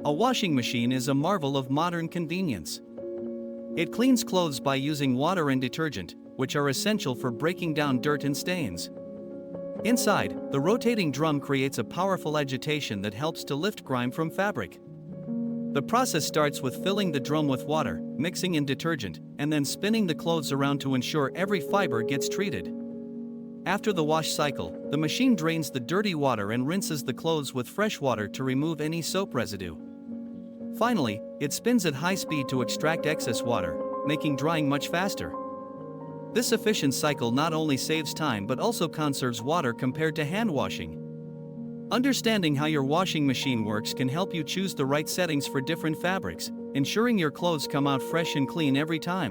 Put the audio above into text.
A washing machine is a marvel of modern convenience. It cleans clothes by using water and detergent, which are essential for breaking down dirt and stains. Inside, the rotating drum creates a powerful agitation that helps to lift grime from fabric. The process starts with filling the drum with water, mixing in detergent, and then spinning the clothes around to ensure every fiber gets treated. After the wash cycle, the machine drains the dirty water and rinses the clothes with fresh water to remove any soap residue. Finally, it spins at high speed to extract excess water, making drying much faster. This efficient cycle not only saves time but also conserves water compared to hand washing. Understanding how your washing machine works can help you choose the right settings for different fabrics, ensuring your clothes come out fresh and clean every time.